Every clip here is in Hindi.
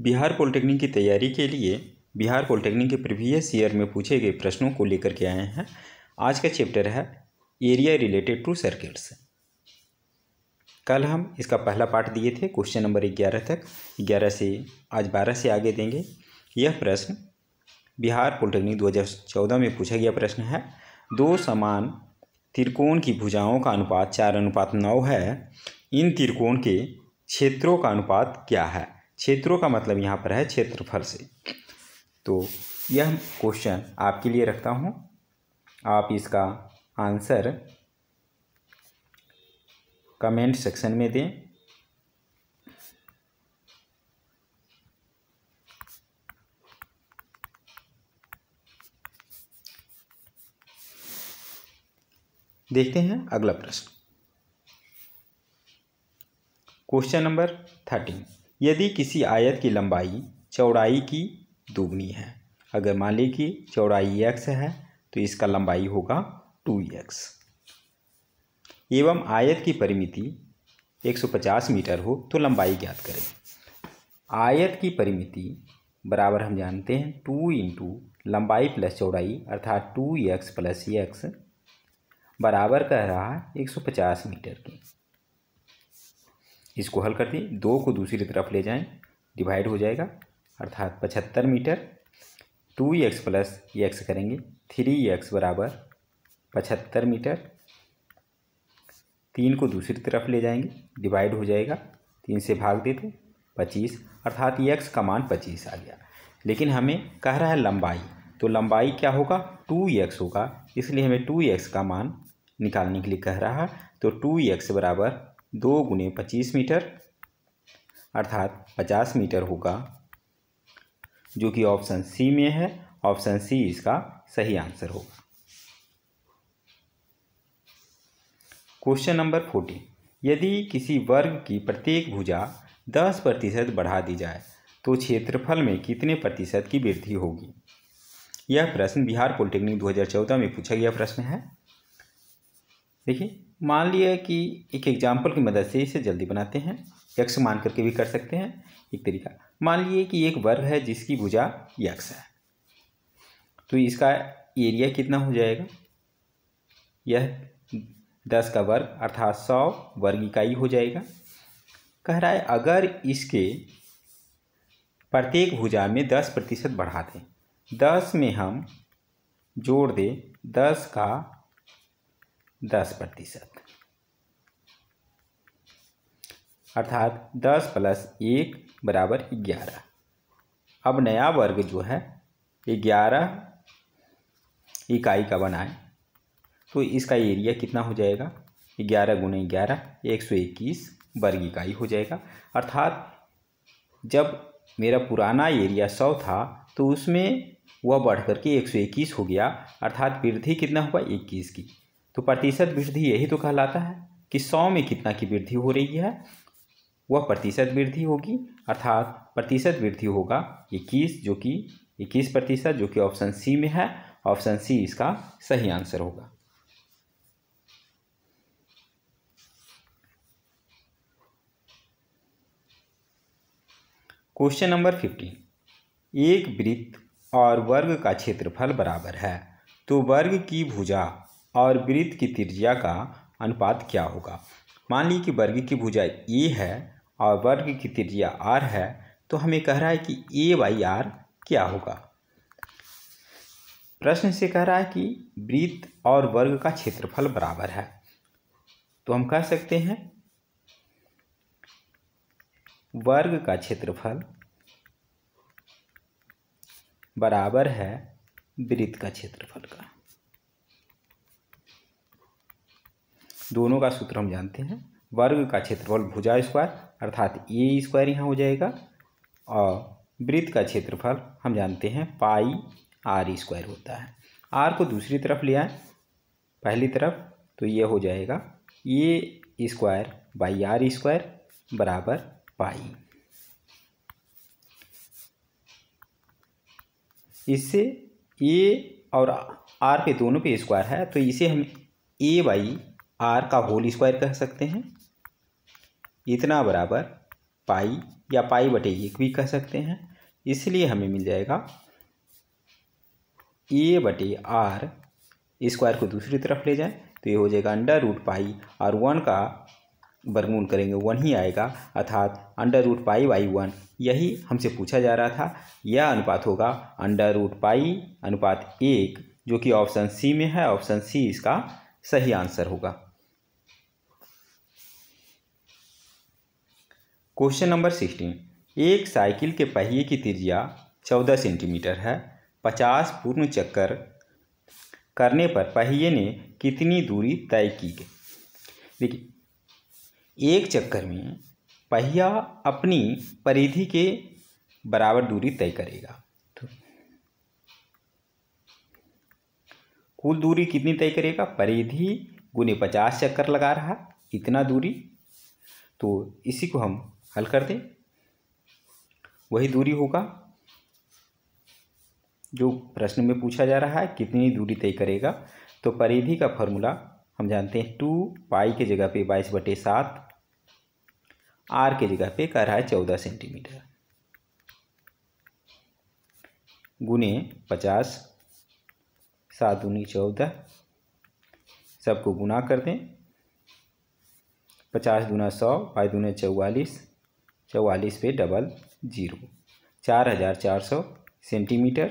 बिहार पॉलिटेक्निक की तैयारी के लिए बिहार पॉलिटेक्निक के प्रीवियस ईयर में पूछे गए प्रश्नों को लेकर के आए हैं। आज का चैप्टर है एरिया रिलेटेड टू सर्किट्स। कल हम इसका पहला पार्ट दिए थे क्वेश्चन नंबर 11 तक। 11 से आज 12 से आगे देंगे। यह प्रश्न बिहार पॉलिटेक्निक 2014 में पूछा गया प्रश्न है। दो समान त्रिकोण की भुजाओं का अनुपात 4:9 है। इन त्रिकोण के क्षेत्रों का अनुपात क्या है? क्षेत्रों का मतलब यहाँ पर है क्षेत्रफल से। तो यह क्वेश्चन आपके लिए रखता हूँ, आप इसका आंसर कमेंट सेक्शन में दें। देखते हैं अगला प्रश्न। Question number 13। यदि किसी आयत की लंबाई चौड़ाई की दोगुनी है, अगर मान ली कि चौड़ाई x है तो इसका लंबाई होगा 2x, एवं आयत की परिमिति 150 मीटर हो तो लंबाई ज्ञात करें। आयत की परिमिति बराबर हम जानते हैं 2 इंटू लंबाई प्लस चौड़ाई अर्थात 2x प्लस x बराबर कह रहा है 150 मीटर की। इसको हल कर दें, 2 को दूसरी तरफ ले जाएं, डिवाइड हो जाएगा अर्थात 75 मीटर। 2x प्लस x करेंगे 3x बराबर 75 मीटर। 3 को दूसरी तरफ ले जाएंगे, डिवाइड हो जाएगा, 3 से भाग देते 25 अर्थात x का मान 25 आ गया। लेकिन हमें कह रहा है लंबाई, तो लंबाई क्या होगा? 2x होगा, इसलिए हमें 2x का मान निकालने के लिए कह रहा है। तो 2x बराबर 2 गुने 25 मीटर अर्थात 50 मीटर होगा, जो कि ऑप्शन सी में है। ऑप्शन सी इसका सही आंसर होगा। Question number 14। यदि किसी वर्ग की प्रत्येक भुजा 10% बढ़ा दी जाए तो क्षेत्रफल में कितने प्रतिशत की वृद्धि होगी? यह प्रश्न बिहार पॉलिटेक्निक 2014 में पूछा गया प्रश्न है। देखिए, मान लिया कि एक एग्जाम्पल की मदद से इसे जल्दी बनाते हैं। x मान करके भी कर सकते हैं एक तरीका। मान लिए कि एक वर्ग है जिसकी भुजा x है, तो इसका एरिया कितना हो जाएगा? यह 10 का वर्ग अर्थात 100 वर्ग इकाई हो जाएगा। कह रहा है अगर इसके प्रत्येक भुजा में 10% बढ़ा दें, 10 में हम जोड़ दें 10 का 10% अर्थात 10 प्लस 1 बराबर 11। अब नया वर्ग जो है 11 इकाई का बनाए तो इसका एरिया कितना हो जाएगा? 11 गुने 11 121 वर्ग इकाई हो जाएगा। अर्थात जब मेरा पुराना एरिया 100 था तो उसमें वह बढ़ करके 121 हो गया, अर्थात वृद्धि कितना हुआ? 21 की। तो प्रतिशत वृद्धि यही तो कहलाता है कि 100 में कितना की वृद्धि हो रही है, वह प्रतिशत वृद्धि होगी। अर्थात प्रतिशत वृद्धि होगा 21, जो कि 21%, जो कि ऑप्शन सी में है। ऑप्शन सी इसका सही आंसर होगा। Question number 15। एक वृत्त और वर्ग का क्षेत्रफल बराबर है तो वर्ग की भुजा और वृत्त की त्रिज्या का अनुपात क्या होगा? मान ली कि वर्ग की भुजा a है और वर्ग की त्रिज्या r है, तो हमें कह रहा है कि a/r क्या होगा? प्रश्न से कह रहा है कि वृत्त और वर्ग का क्षेत्रफल बराबर है, तो हम कह सकते हैं वर्ग का क्षेत्रफल बराबर है वृत्त का क्षेत्रफल का। दोनों का सूत्र हम जानते हैं। वर्ग का क्षेत्रफल भुजा स्क्वायर अर्थात ए स्क्वायर यहाँ हो जाएगा, और वृत्त का क्षेत्रफल हम जानते हैं पाई आर स्क्वायर होता है। आर को दूसरी तरफ ले आए पहली तरफ, तो ये हो जाएगा ए स्क्वायर बाई आर स्क्वायर बराबर पाई। इससे ए और आर पे दोनों पे स्क्वायर है, तो इसे हम ए बाई आर का होल स्क्वायर कह सकते हैं। इतना बराबर पाई या पाई बटे 1 भी कह सकते हैं। इसलिए हमें मिल जाएगा ए बटे आर, स्क्वायर को दूसरी तरफ ले जाएं तो ये हो जाएगा अंडर रूट पाई, और 1 का वर्गमूल करेंगे 1 ही आएगा, अर्थात अंडर रूट पाई बाई 1। यही हमसे पूछा जा रहा था। यह अनुपात होगा अंडर रूट पाई अनुपात 1, जो कि ऑप्शन सी में है। ऑप्शन सी इसका सही आंसर होगा। क्वेश्चन नंबर 16, एक साइकिल के पहिए की त्रिज्या 14 सेंटीमीटर है। 50 पूर्ण चक्कर करने पर पहिए ने कितनी दूरी तय की गई? देखिए, एक चक्कर में पहिया अपनी परिधि के बराबर दूरी तय करेगा। तो कुल दूरी कितनी तय करेगा? परिधि गुने 50 चक्कर लगा रहा, इतना दूरी। तो इसी को हम हल कर दें, वही दूरी होगा जो प्रश्न में पूछा जा रहा है, कितनी दूरी तय करेगा। तो परिधि का फॉर्मूला हम जानते हैं, 2 पाई के जगह पे 22/7, आर के जगह पे कह रहा है 14 सेंटीमीटर, गुने 50, 7 दूनी 14, सबको गुना कर दें। 50 दूना 100, 5 दूने 44, 44 पे डबल 0, 4400 सेंटीमीटर,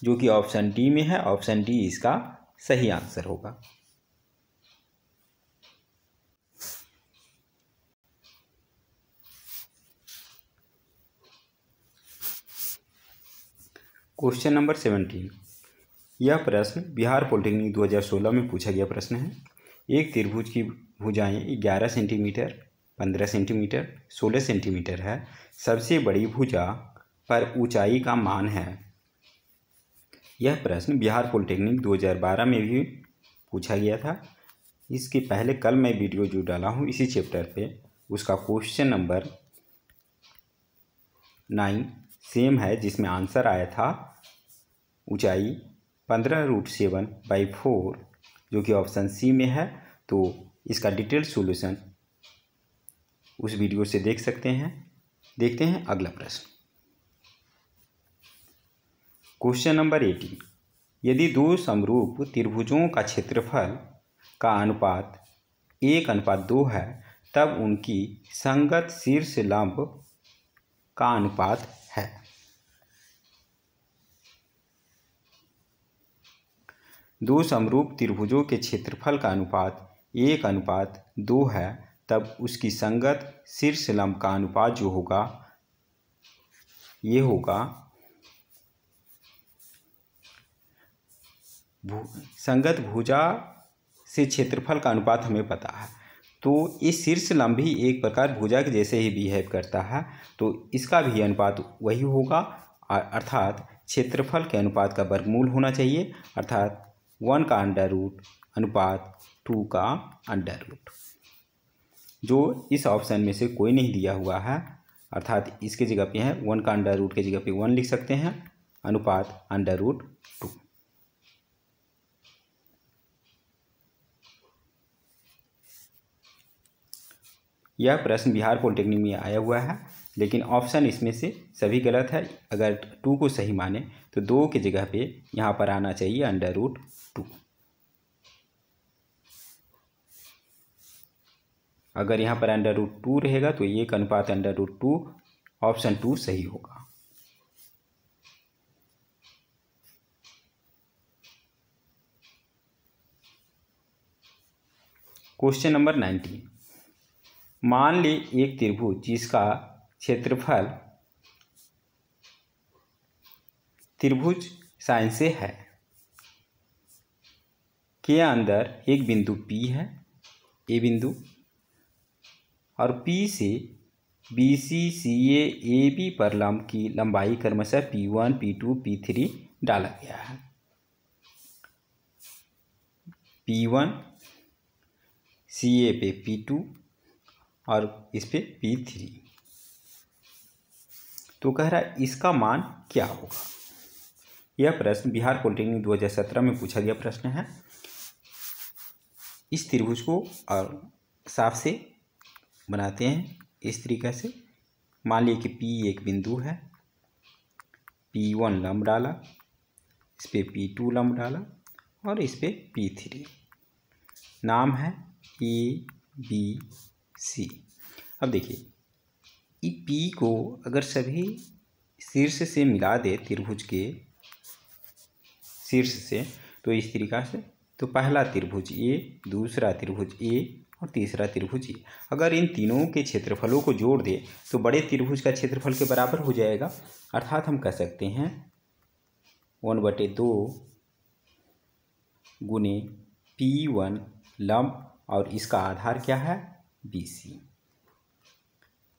जो कि ऑप्शन डी में है। ऑप्शन डी इसका सही आंसर होगा। क्वेश्चन नंबर 17, यह प्रश्न बिहार पॉलिटेक्निक 2016 में पूछा गया प्रश्न है। एक त्रिभुज की भुजाएं 11 सेंटीमीटर, 15 सेंटीमीटर, 16 सेंटीमीटर है। सबसे बड़ी भुजा पर ऊंचाई का मान है। यह प्रश्न बिहार पॉलिटेक्निक 2012 में भी पूछा गया था। इसके पहले कल मैं वीडियो जो डाला हूँ इसी चैप्टर पे, उसका क्वेश्चन नंबर 9 सेम है, जिसमें आंसर आया था ऊंचाई 15√7/4, जो कि ऑप्शन सी में है। तो इसका डिटेल सॉल्यूशन उस वीडियो से देख सकते हैं। देखते हैं अगला प्रश्न। क्वेश्चन नंबर 18, यदि दो समरूप त्रिभुजों का क्षेत्रफल का अनुपात 1:2 है, तब उनकी संगत शीर्ष लंब का अनुपात है। दो समरूप त्रिभुजों के क्षेत्रफल का अनुपात 1:2 है, तब उसकी संगत शीर्ष लंब का अनुपात जो होगा, ये होगा संगत भुजा से क्षेत्रफल का अनुपात हमें पता है। तो इस शीर्ष लंब भी एक प्रकार भुजा के जैसे ही बिहेव करता है, तो इसका भी अनुपात वही होगा, अर्थात क्षेत्रफल के अनुपात का वर्गमूल होना चाहिए, अर्थात 1 का अंडर रूट अनुपात 2 का अंडर रूट, जो इस ऑप्शन में से कोई नहीं दिया हुआ है, अर्थात इसके जगह पे है 1 का अंडर रूट के जगह पे 1 लिख सकते हैं, अनुपात अंडर रूट 2। यह प्रश्न बिहार पॉलिटेक्निक में आया हुआ है, लेकिन ऑप्शन इसमें से सभी गलत है। अगर 2 को सही माने तो 2 की जगह पे यहाँ पर आना चाहिए अंडर रूट 2। अगर यहाँ पर अंडर रूट 2 रहेगा तो 1 अंडर रूट 2, ऑप्शन 2 सही होगा। क्वेश्चन नंबर 19, मान ले एक त्रिभुज जिसका क्षेत्रफल त्रिभुज साइन से है, के अंदर एक बिंदु P है, ए बिंदु, और P से BC CA AB पर लंब की लंबाई क्रमशः P1 P2 P3 डाला गया है। P1 CA पे P2 और इस पे P3। तो कह रहा है इसका मान क्या होगा। यह प्रश्न बिहार पॉलिटेक्निक 2017 में पूछा गया प्रश्न है। इस त्रिभुज को और साफ से बनाते हैं, इस तरीके से मान लीजिए कि P एक बिंदु है, P1 लंब डाला, इस पर P2 लंब डाला और इस पर P3, नाम है ABC। अब देखिए P को अगर सभी शीर्ष से मिला दे त्रिभुज के शीर्ष से, तो इस तरीका से, तो पहला त्रिभुज A, दूसरा त्रिभुज A और तीसरा त्रिभुज A, अगर इन तीनों के क्षेत्रफलों को जोड़ दे तो बड़े त्रिभुज का क्षेत्रफल के बराबर हो जाएगा। अर्थात हम कह सकते हैं 1/2 गुने P1 लंब और इसका आधार क्या है BC,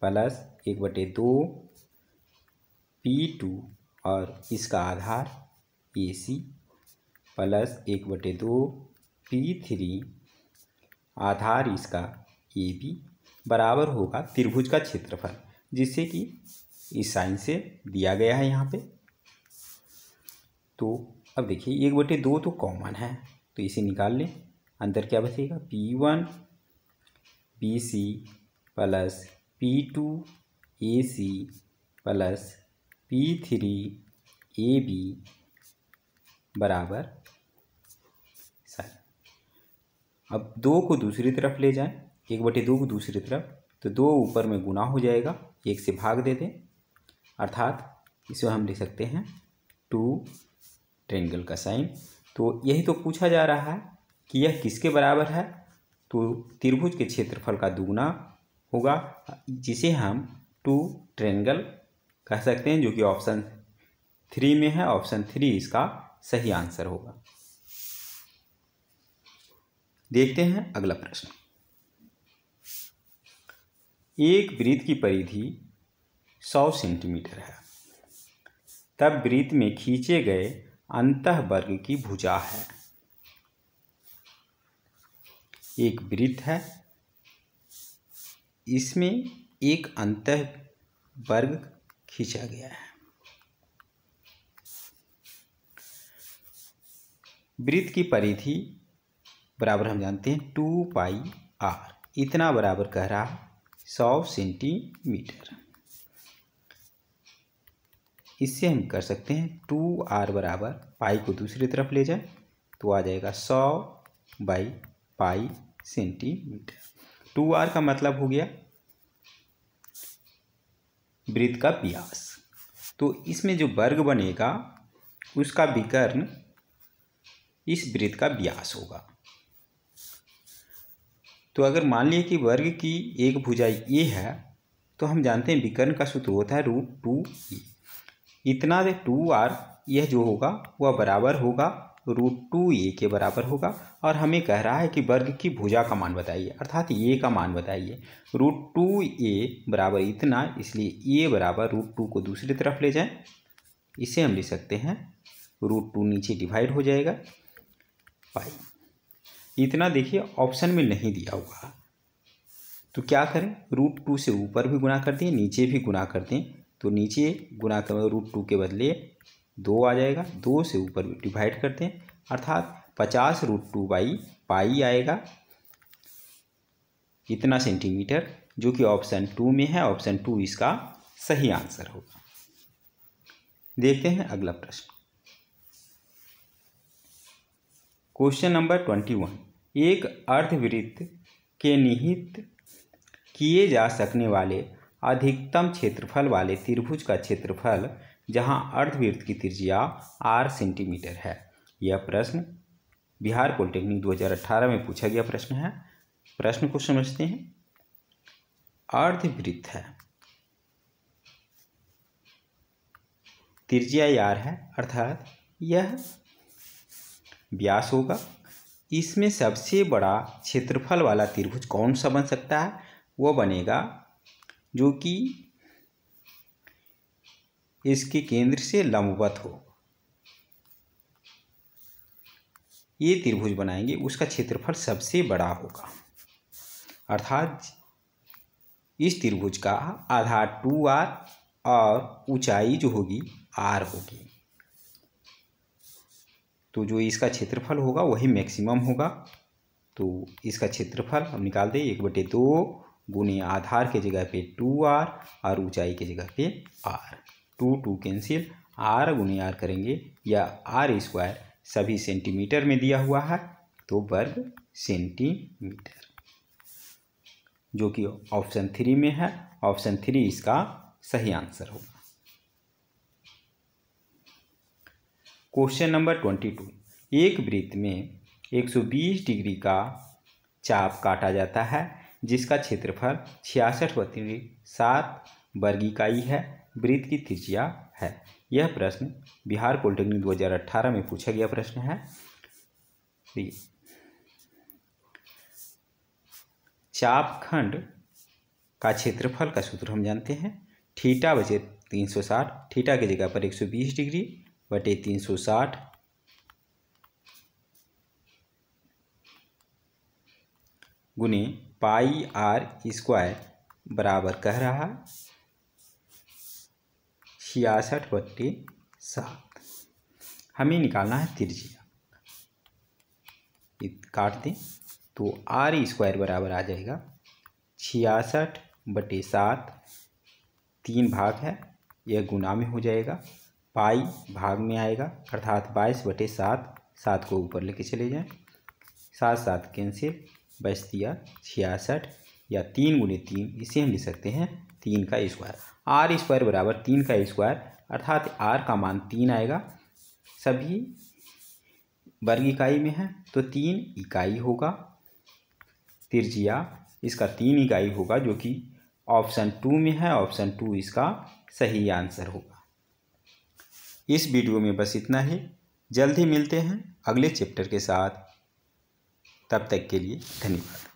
प्लस 1/2 P2 और इसका आधार AC, प्लस 1/2 P3 आधार इसका AB, बराबर होगा त्रिभुज का क्षेत्रफल, जिससे कि इस साइन से दिया गया है यहाँ पे। तो अब देखिए 1/2 तो कॉमन है, तो इसे निकाल लें। अंदर क्या बचेगा P1 BC plus P2 AC plus P3 AB बराबर साइन। अब 2 को दूसरी तरफ ले जाएं, 1/2 को दूसरी तरफ, तो 2 ऊपर में गुना हो जाएगा, 1 से भाग दे दें, अर्थात इसे हम लिख सकते हैं 2 ट्रायंगल का साइन। तो यही तो पूछा जा रहा है कि यह किसके बराबर है, तो त्रिभुज के क्षेत्रफल का दुगुना होगा, जिसे हम 2 ट्रायंगल कह सकते हैं, जो कि ऑप्शन 3 में है। ऑप्शन 3 इसका सही आंसर होगा। देखते हैं अगला प्रश्न। एक वृत्त की परिधि 100 सेंटीमीटर है, तब वृत्त में खींचे गए अंतःवर्ग की भुजा है। एक वृत्त है, इसमें एक अंतःवर्ग खींचा गया है। वृत्त की परिधि बराबर हम जानते हैं 2πr, इतना बराबर कह रहा है 100 सेंटीमीटर। इससे हम कर सकते हैं 2r बराबर पाई को दूसरी तरफ ले जाए तो आ जाएगा 100/π सेंटीमीटर। 2r का मतलब हो गया वृत्त का व्यास, तो इसमें जो वर्ग बनेगा उसका विकर्ण इस वृत्त का व्यास होगा। तो अगर मान लीजिए कि वर्ग की एक भुजा ये है, तो हम जानते हैं विकर्ण का सूत्र होता है √2a। इतना 2r यह जो होगा वह बराबर होगा √2a के बराबर होगा, और हमें कह रहा है कि वर्ग की भुजा का मान बताइए, अर्थात a का मान बताइए। √2a बराबर इतना, इसलिए a बराबर √2 को दूसरी तरफ ले जाएं, इसे हम लिख सकते हैं √2 नीचे डिवाइड हो जाएगा पाई। इतना देखिए ऑप्शन में नहीं दिया हुआ, तो क्या करें, √2 से ऊपर भी गुना कर दें, नीचे भी गुना कर दें, तो नीचे गुना कर √2 के बदले 2 आ जाएगा, 2 से ऊपर डिवाइड करते हैं, अर्थात 50 √2/π आएगा इतना सेंटीमीटर, जो कि ऑप्शन 2 में है। ऑप्शन 2 इसका सही आंसर होगा। देखते हैं अगला प्रश्न। Question number 21। एक अर्धवृत्त के निहित किए जा सकने वाले अधिकतम क्षेत्रफल वाले त्रिभुज का क्षेत्रफल जहां अर्धवृत्त की त्रिज्या r सेंटीमीटर है। यह प्रश्न बिहार पॉलिटेक्निक 2018 में पूछा गया प्रश्न है। प्रश्न को समझते हैं। अर्धवृत्त है, त्रिज्या r है, अर्थात यह व्यास होगा। इसमें सबसे बड़ा क्षेत्रफल वाला त्रिभुज कौन सा बन सकता है, वह बनेगा जो कि इसके केंद्र से लंबवत हो। ये त्रिभुज बनाएंगे, उसका क्षेत्रफल सबसे बड़ा होगा, अर्थात इस त्रिभुज का आधार 2r और ऊंचाई जो होगी r होगी। तो जो इसका क्षेत्रफल होगा वही मैक्सिमम होगा। तो इसका क्षेत्रफल हम निकाल दें 1/2 गुने आधार के जगह पे 2r और ऊंचाई के जगह पे r। 2 कैंसिल, r गुने r करेंगे या r² सभी सेंटीमीटर में दिया हुआ है तो वर्ग सेंटीमीटर, जो कि ऑप्शन 3 में है। ऑप्शन 3 इसका सही आंसर होगा। क्वेश्चन नंबर 22, एक वृत्त में 120 डिग्री का चाप काटा जाता है जिसका क्षेत्रफल 66/7 वर्ग इकाई है, वृत्त की त्रिज्या है। यह प्रश्न बिहार पॉलिटेक्निक 2018 में पूछा गया प्रश्न है। चापखंड का क्षेत्रफल का सूत्र हम जानते हैं, θ/360, थीटा की जगह पर 120 डिग्री बटे 360 गुने πr² बराबर कह रहा 66/7। हमें निकालना है त्रिज्या, काट दें तो r² बराबर आ जाएगा 66/7, 3 भाग है यह गुना में हो जाएगा, पाई भाग में आएगा अर्थात 22/7, 7 को ऊपर लेके चले जाएं, 7 कैंसिल, बच दिया 66 या 3 गुने 3, इसे हम लिख सकते हैं 3 का स्क्वायर। r² बराबर 3 का स्क्वायर अर्थात r का मान 3 आएगा, सभी वर्ग इकाई में है तो 3 इकाई होगा। त्रिज्या इसका 3 इकाई होगा जो कि ऑप्शन 2 में है। ऑप्शन 2 इसका सही आंसर होगा। इस वीडियो में बस इतना ही। जल्द ही मिलते हैं अगले चैप्टर के साथ। तब तक के लिए धन्यवाद।